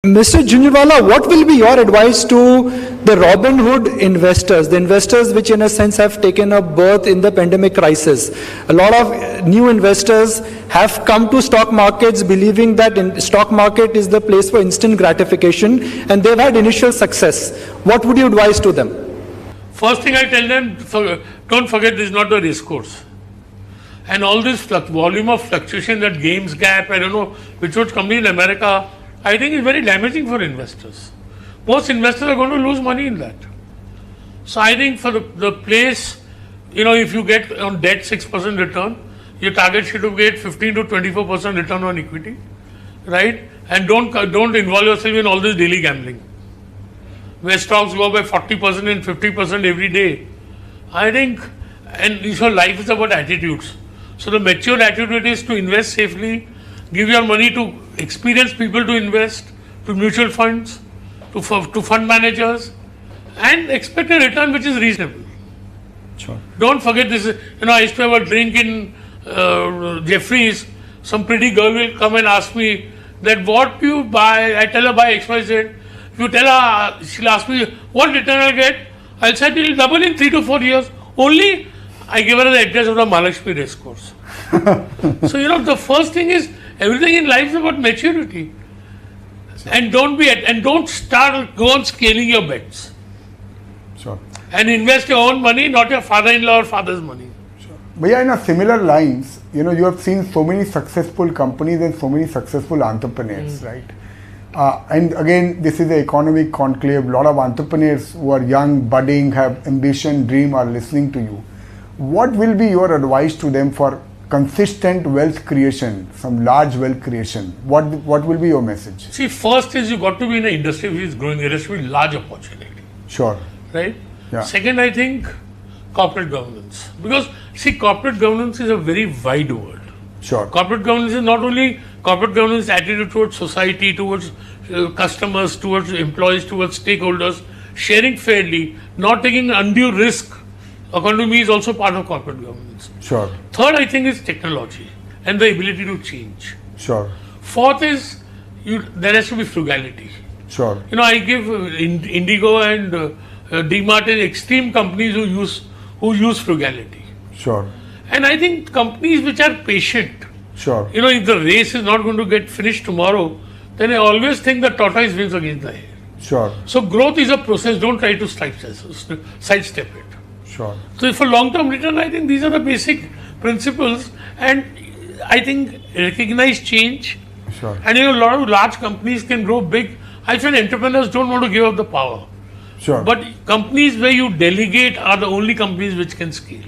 Mr. Jhunjhunwala, what will be your advice to the Robin Hood investors, the investors which in a sense have taken a birth in the pandemic crisis? A lot of new investors have come to stock markets believing that stock market is the place for instant gratification, and they've had initial success. What would you advise to them? First thing I tell them, don't forget this is not the race course. And all this volume of fluctuation that games gap, I don't know which company in America, I think is very damaging for investors. Most investors are going to lose money in that. So I think for the place, if you get on debt 6% return, your target should get 15 to 24% return on equity, right? And don't involve yourself in all this daily gambling, where stocks go by 40% and 50% every day. I think, and your life is about attitudes. So the mature attitude is to invest safely, give your money to experienced people to invest, to mutual funds, to fund managers, and expect a return which is reasonable. Sure. Don't forget this. I used to have a drink in Jeffries. Some pretty girl will come and ask me that what do you buy? I tell her buy XYZ. If you tell her, she'll ask me what return I'll get. I'll say it will double in 3 to 4 years. Only I give her the address of the Mahalakshmi race course. So the first thing is everything in life is about maturity. And don't go on scaling your bets. Sure. And invest your own money, not your father-in-law or father's money. Sure. But yeah, in a similar lines, you have seen so many successful companies and so many successful entrepreneurs, right? And again, this is an economic conclave. A lot of entrepreneurs who are young, budding, have ambition, dream, are listening to you. What will be your advice to them for consistent wealth creation, some large wealth creation? What will be your message? See, first is you got to be in an industry which is growing. There has to be large opportunity. Sure. Right? Yeah. Second, I think corporate governance. Because, corporate governance is a very wide word. Sure. Corporate governance is not only corporate governance attitude towards society, towards customers, towards employees, towards stakeholders, sharing fairly, not taking undue risk, according to me, is also part of corporate governance. Sure. Third, I think, is technology and the ability to change. Sure. Fourth is there has to be frugality. Sure. I give Indigo and DMart as extreme companies who use frugality. Sure. And I think companies which are patient. Sure. If the race is not going to get finished tomorrow, then I always think the tortoise wins against the hare. Sure. So growth is a process. Don't try to sidestep it. Sure. So for long-term return, I think these are the basic principles, and I think recognize change. Sure. And a lot of large companies can grow big. I find entrepreneurs don't want to give up the power. Sure. But companies where you delegate are the only companies which can scale.